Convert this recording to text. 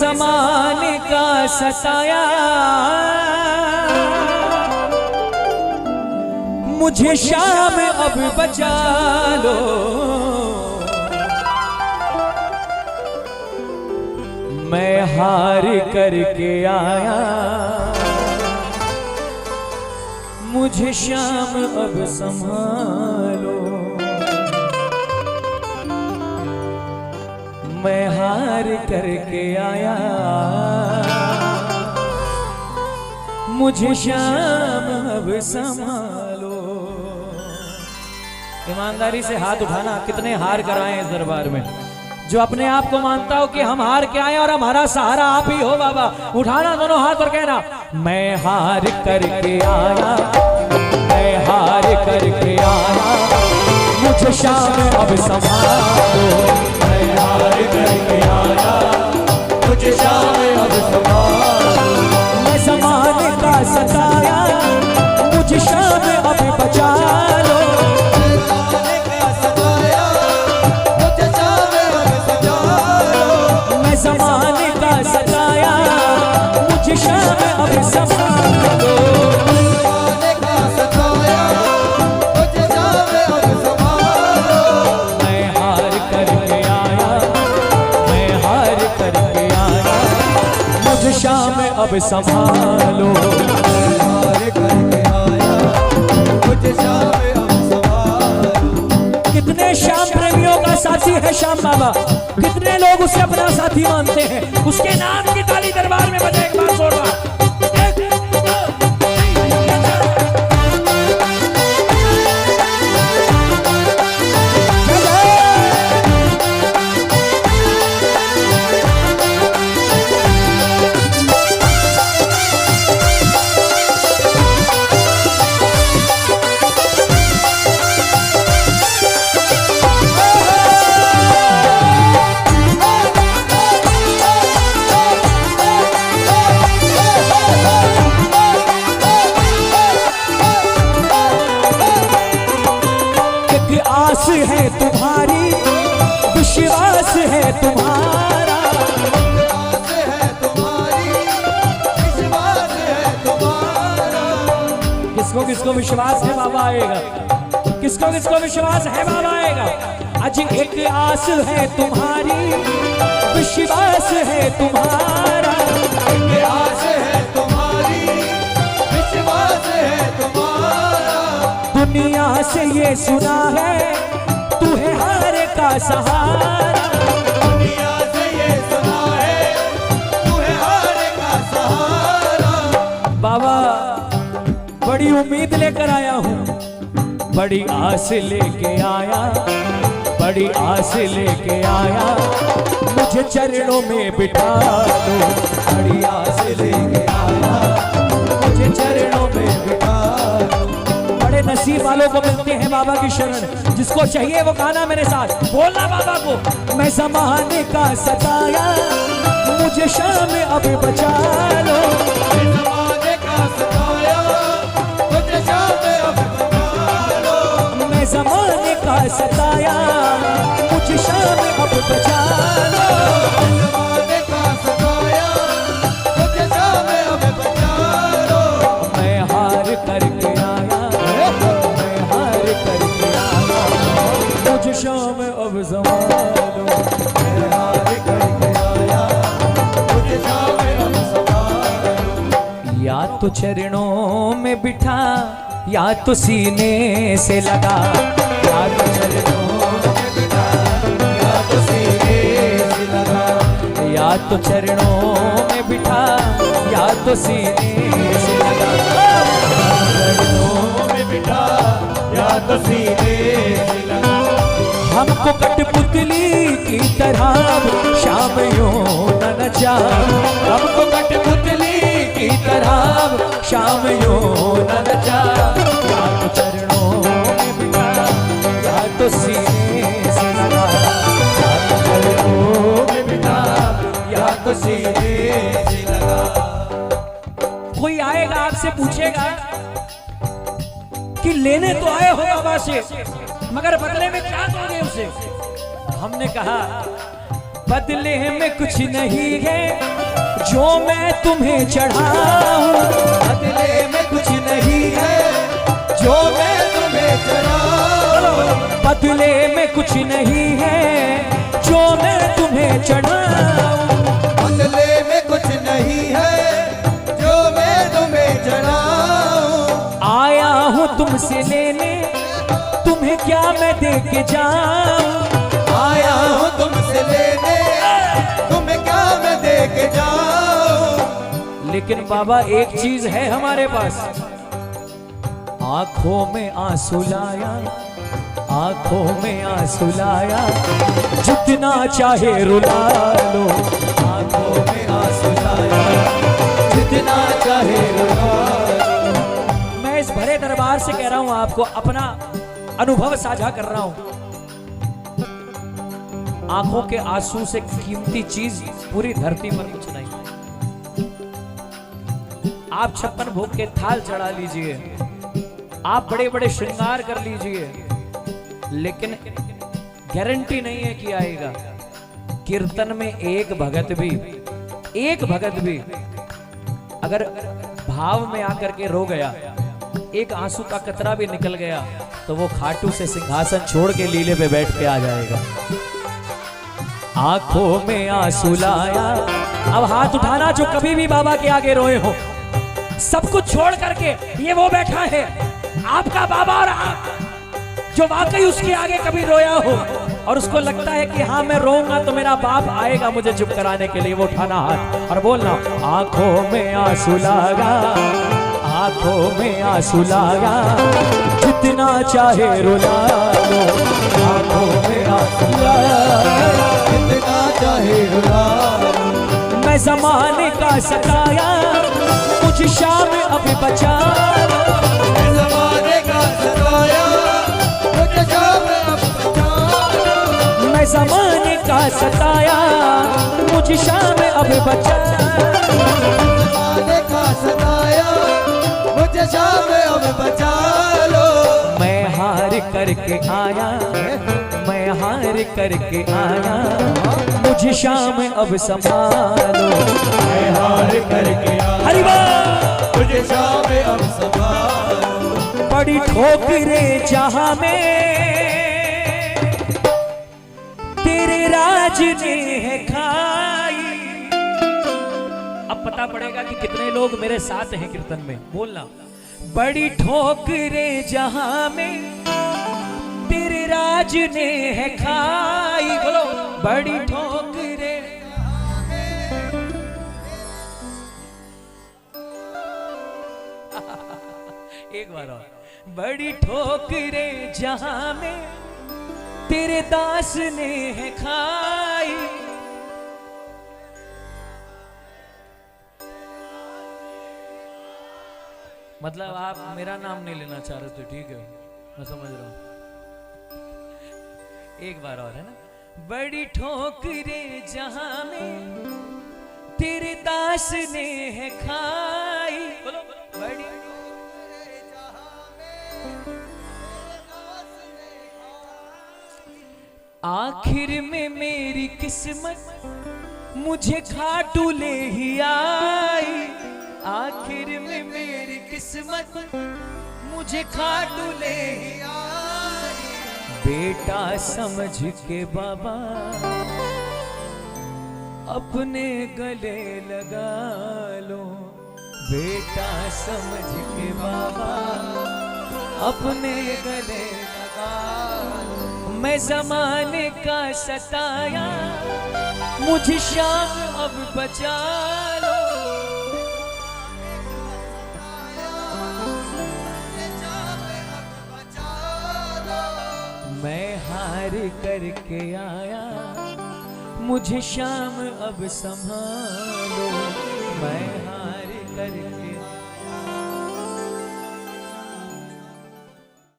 ज़माने का सताया, मुझे शाम अब बचा लो। मैं हार करके आया, मुझे शाम अब संभालो। मैं हार करके आया, मुझे शाम अब संभालो। ईमानदारी से हाथ उठाना, कितने हार कराए इस दरबार में। जो अपने आप को मानता हो कि हम हार के आए और हमारा सहारा आप ही हो बाबा, उठाना दोनों हाथ और कहना मैं हार करके आया, मैं हार करके आया, मुझे शाम अब संभालो। मैं हार करके आया, मुझे शाम अब संभालो। मैं ज़माने का सताया, मुझे शाम अब बचा लो। ज़माने का सताया, मुझे शाम अब संभालो। ज़माने का सताया, मुझे शाम अब संभालो। मैं हार करके आया, मैं हार करके आया, मुझे शाम अब संभालो। मैं हार करके आया, मुझे शाम अब संभालो। कितने श्याम प्रेमियों का साथी है श्याम बाबा, कितने लोग उसे अपना साथी मानते हैं। उसके नाम की ताली दरबार में बजे एक बार जोरदार। आस है तुम्हारी, विश्वास है तुम्हारा, आस है तुम्हारी, विश्वास है तुम्हारा। किसको किसको विश्वास है बाबा आएगा, किसको किसको विश्वास है बाबा आएगा। आज एक आस है तुम्हारी, विश्वास है तुम्हारा, एक आस है तुम्हारी, विश्वास है तुम्हारा। दुनिया से ये सुना है तू है हार का सहारा, दुनिया से ये सुना है तू है हार का सहारा। बाबा बड़ी उम्मीद लेकर आया हूँ, बड़ी आस लेके आया, बड़ी आस लेके आया, मुझे चरणों में बिठा दो। बड़ी आस लेके आया, मुझे चरणों में बिठा दो। नसीब वालों को मिलते हैं बाबा की शरण, जिसको चाहिए वो गाना मेरे साथ बोलना बाबा को। मैं ज़माने का सताया, मुझे शाम अब बचा लो। मैं ज़माने का सताया, मुझे शाम अब बचा लो। मैं ज़माने का सताया, मुझे शाम अब बचा लो। ज़माने का सताया, मुझे शाम अब बचा लो। मैं हार करके शाम अब संभालो। मैं हार करके आया, मुझे शाम अब संभालो। या तो चरणों में बिठा, या तो सीने से लगा, या तो चरणों में बिठा, या तो सीने से लगा, या तो चरणों में बिठा, या तो सीने से लगा। चरणों में बिठा, या तो सीने से लगा। हमको कठपुतली की तरह शाम यूं न नचा, हमको कठपुतली की तरह शाम यूं न नचा। या तो चरणों में बिठा, या तो सीने से लगा, या तो चरणों में बिठा, या तो सीने से लगा। कोई आएगा आपसे पूछेगा कि लेने तो आए हो बाबा से, मगर बदले में क्या दोगे उसे। हमने कहा बदले में कुछ नहीं है, जो मैं तुम्हें चढ़ाऊं, बदले में कुछ नहीं है जो मैं तुम्हें चढ़ाऊं, बदले में कुछ नहीं है जो मैं तुम्हें चढ़ाऊं, बदले में कुछ नहीं है जो मैं तुम्हें चढ़ाऊं। आया हूँ तुमसे लेने, तुम्हें क्या मैं दे के जाऊं, आया हूँ तुमसे लेने, तुम्हें क्या मैं दे के जाऊं। लेकिन बाबा एक चीज है हमारे पास, आंखों में आंसू लाया, आंखों में आंसू लाया, जितना चाहे रुला लो, आंखों में आंसू लाया, जितना चाहे रुला लो। मैं इस भरे दरबार से कह रहा हूं, आपको अपना अनुभव साझा कर रहा हूं। आंखों के आंसू से कीमती चीज पूरी धरती पर कुछ नहीं। आप 56 भोग के थाल चढ़ा लीजिए, आप बड़े बड़े श्रृंगार कर लीजिए, लेकिन गारंटी नहीं है कि आएगा। कीर्तन में एक भगत भी अगर भाव में आकर के रो गया, एक आंसू का कतरा भी निकल गया, तो वो खाटू से सिंहासन छोड़ के लीले पे बैठ के आ जाएगा। आंखों में आंसू लाया, अब हाथ उठाना जो कभी भी बाबा के आगे रोए हो, सब कुछ छोड़ करके। ये वो बैठा है आपका बाबा, और आप जो वाकई उसके आगे कभी रोया हो और उसको लगता है कि हाँ मैं रोऊंगा तो मेरा बाप आएगा मुझे चुप कराने के लिए, वो उठाना हाथ और बोलना, आंखों में आंसू लागा, आंखों में आंसू लागा, जितना चाहे रुला लो, आंखों में आंसू लागा, जितना चाहे रुला लो। मैं जमाने का सताया, मुझे शाम अभी बचा लो, मैं ज़माने का सताया, मुझे शाम अब बचा लो। मैं जमाने का सताया, मुझे शाम अब बचा लो, ज़माने का सताया, मुझे शाम अब बचा लो। मैं हार करके आया, मैं हार करके आया, मुझे शाम अब संभालो, मैं हार करके आया, हरि बोल। मुझे शाम अब संभालो। बड़ी ठोकरें जहां में तेरे राज ने है खाई। अब पता पड़ेगा कि कितने लोग मेरे साथ हैं कीर्तन में, बोलना। बड़ी ठोकरें जहां में तेरे राज ने है खाई, बोलो। बड़ी ठोकरें, एक बार और। बड़ी ठोकरें जहां में तेरे दास ने है खाई, मतलब आप मेरा नाम नहीं लेना चाह रहे थे, ठीक है, मैं समझ रहा हूं। एक बार और, है ना। बड़ी ठोकरें जहां में तेरे दास ने है खाई, बोलो। बड़ी आखिर में मेरी किस्मत मुझे खाटू ले ही आई, आखिर में मेरी किस्मत मुझे खाटू ले ही आई। बेटा समझ के बाबा अपने गले लगा लो, बेटा समझ के बाबा अपने गले लगा लो। मैं जमाने का सताया, मुझे शाम अब बचा लो, मैं हार करके आया, मुझे शाम अब संभालो, मैं हार करके